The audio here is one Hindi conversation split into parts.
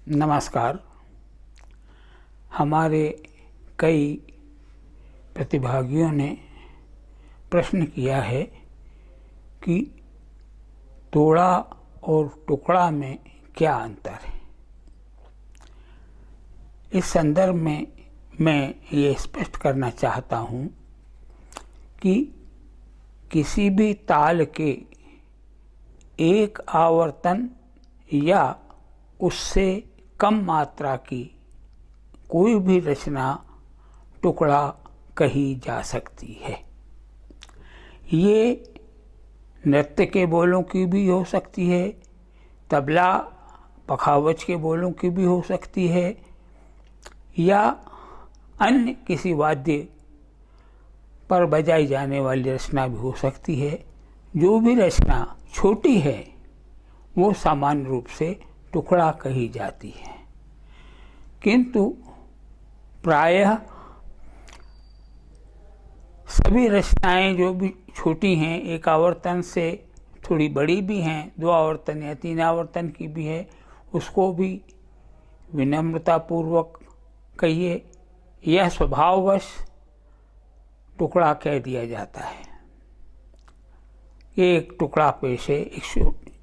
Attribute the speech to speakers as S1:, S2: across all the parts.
S1: नमस्कार। हमारे कई प्रतिभागियों ने प्रश्न किया है कि तोड़ा और टुकड़ा में क्या अंतर है। इस संदर्भ में मैं ये स्पष्ट करना चाहता हूँ कि किसी भी ताल के एक आवर्तन या उससे कम मात्रा की कोई भी रचना टुकड़ा कही जा सकती है। ये नृत्य के बोलों की भी हो सकती है, तबला पखावज के बोलों की भी हो सकती है, या अन्य किसी वाद्य पर बजाई जाने वाली रचना भी हो सकती है। जो भी रचना छोटी है वो सामान्य रूप से टुकड़ा कही जाती है, किंतु प्रायः सभी रचनाएं जो भी छोटी हैं, एक आवर्तन से थोड़ी बड़ी भी हैं, 2 आवर्तन या 3 आवर्तन की भी है, उसको भी विनम्रतापूर्वक कहिए यह स्वभाववश टुकड़ा कह दिया जाता है। एक टुकड़ा पेश है,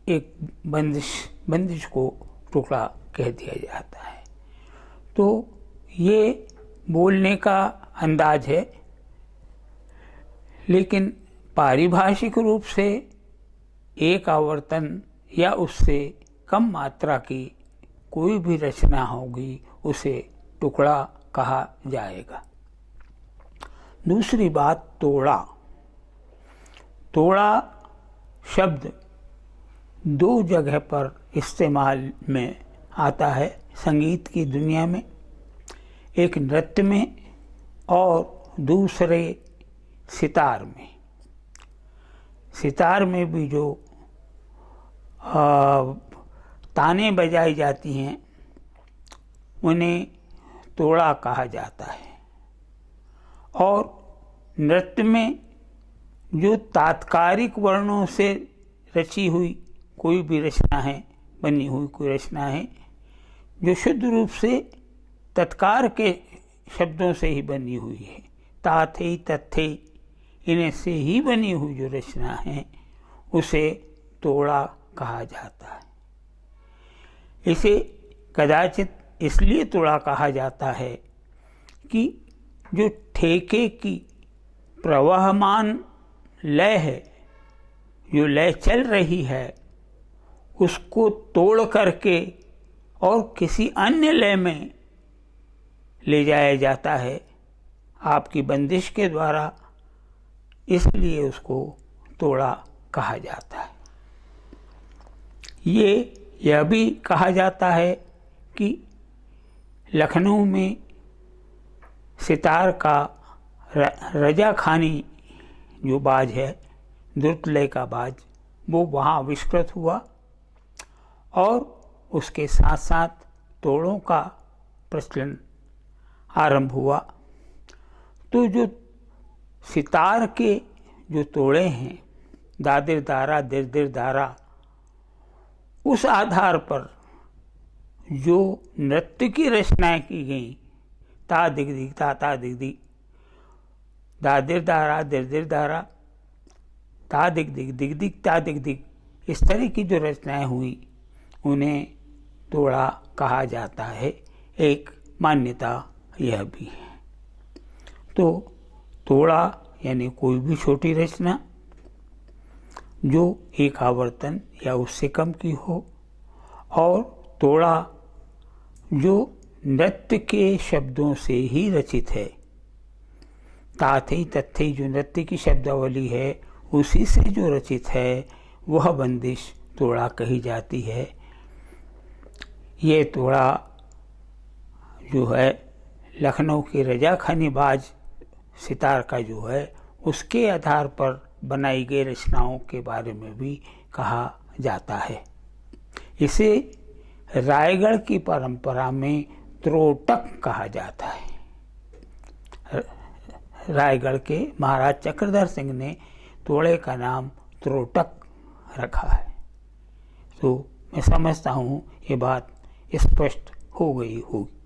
S1: एक बंदिश को टुकड़ा कह दिया जाता है। तो ये बोलने का अंदाज है, लेकिन पारिभाषिक रूप से एक आवर्तन या उससे कम मात्रा की कोई भी रचना होगी उसे टुकड़ा कहा जाएगा। दूसरी बात, तोड़ा। तोड़ा शब्द 2 जगह पर इस्तेमाल में आता है संगीत की दुनिया में, एक नृत्य में और दूसरे सितार में। सितार में भी जो ताने बजाई जाती हैं उन्हें तोड़ा कहा जाता है, और नृत्य में जो तात्कालिक वर्णों से रची हुई कोई भी रचना है, बनी हुई कोई रचना है जो शुद्ध रूप से तत्कार के शब्दों से ही बनी हुई है, ताथे तथे इन्हें से ही बनी हुई जो रचना है उसे तोड़ा कहा जाता है। इसे कदाचित इसलिए तोड़ा कहा जाता है कि जो ठेके की प्रवाहमान लय है, जो लय चल रही है, उसको तोड़ करके और किसी अन्य लय में ले जाया जाता है आपकी बंदिश के द्वारा, इसलिए उसको तोड़ा कहा जाता है। यह भी कहा जाता है कि लखनऊ में सितार का रजाखानी जो बाज है, द्रुत लय का बाज, वो वहाँ आविष्कृत हुआ और उसके साथ साथ तोड़ों का प्रचलन आरंभ हुआ। तो जो सितार के जो तोड़े हैं, दादिर दारा दिर दारा, उस आधार पर जो नृत्य की रचनाएं की गई, ता दिग दिग ता दिग दिग, दादिर दारा दिर दारा, ता दिग दिग दिग दिग ता दिग दिग, इस तरह की जो रचनाएं हुई उन्हें तोड़ा कहा जाता है। एक मान्यता यह भी है। तो तोड़ा यानी कोई भी छोटी रचना जो एक आवर्तन या उससे कम की हो, और तोड़ा जो नृत्य के शब्दों से ही रचित है, ताथे तथे जो नृत्य की शब्दावली है उसी से जो रचित है, वह बंदिश तोड़ा कही जाती है। ये तोड़ा जो है लखनऊ के रजाखानी बाज सितार का जो है उसके आधार पर बनाई गई रचनाओं के बारे में भी कहा जाता है। इसे रायगढ़ की परंपरा में त्रोटक कहा जाता है। रायगढ़ के महाराज चक्रधर सिंह ने तोड़े का नाम त्रोटक रखा है। तो मैं समझता हूँ ये बात स्पष्ट हो गई होगी।